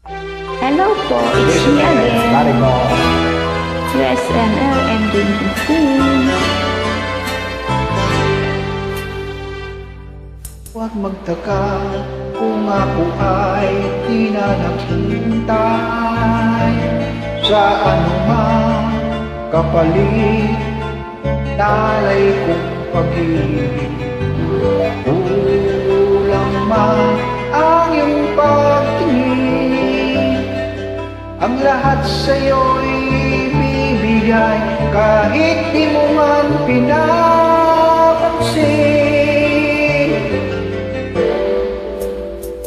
Hello po, it's me again. USNL MD15. Huwag magtaka kung ako ay di na naghintay sa anumang kapalit, nalay kong pag-ibig. Kulang man ang iyong pagtingin, ang lahat sa'yo'y bibigay kahit di mo man pinapansin.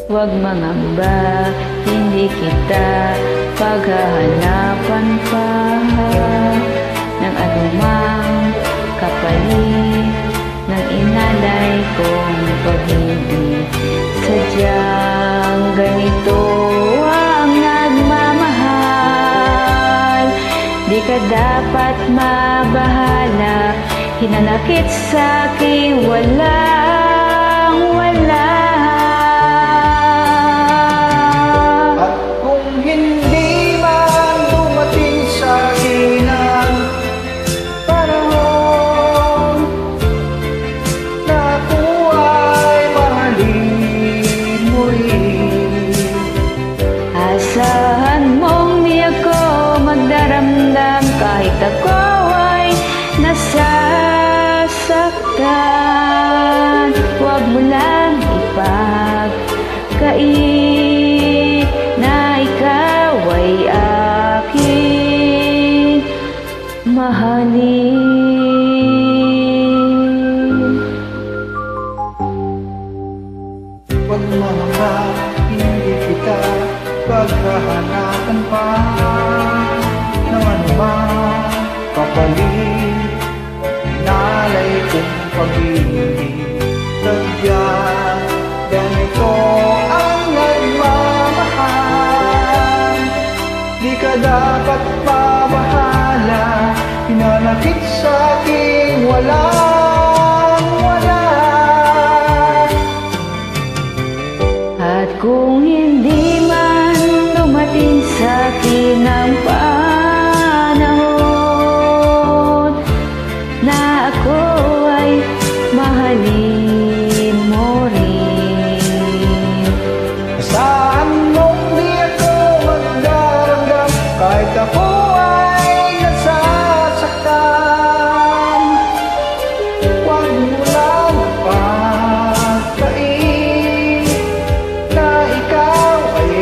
Huwag mangamba, hindi kita paghahanapan pa ng anumang kapalit ng inalay kong pag-ibig. Sadyang ganito ang nagmamahal, di ka dapat mabahala, hinanakit sa'kin walang wala. At kung hindi man dumating sa'kin ang panahon na ako ay mahalin mo rin, Asahan mong di ako magdaramdam kahit ako ay nasasaktan. Huwag mo lang ipagkait na ikaw ay aking mahalin. huwag mangamba, hindi kita paghahanapan pa ng anumang kapalit, inalay kong pag-ibig. Sadyang ganito ang nagmamahal, di ka dapat mabahala, hinanakit sa'kin walang wala. At kung hindi man dumating sa'kin ang panahon na ako ay mahalin mo rin, Asahan mong di ako magdaramdam kahit ako ay nasasaktan. Huwag mo lang pagkain na ikaw ay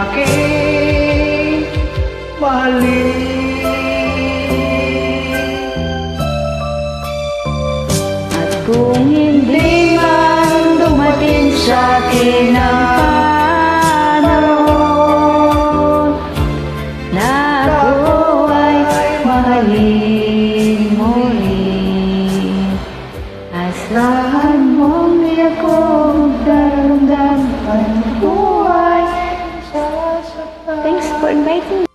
aking mahalin. at kung hindi man dumating sa'kin ang panahon na ako ay mahalin mo rin, asahan mong di ako magdaramdam kahit ako ay Sasaktan. Thanks for inviting me.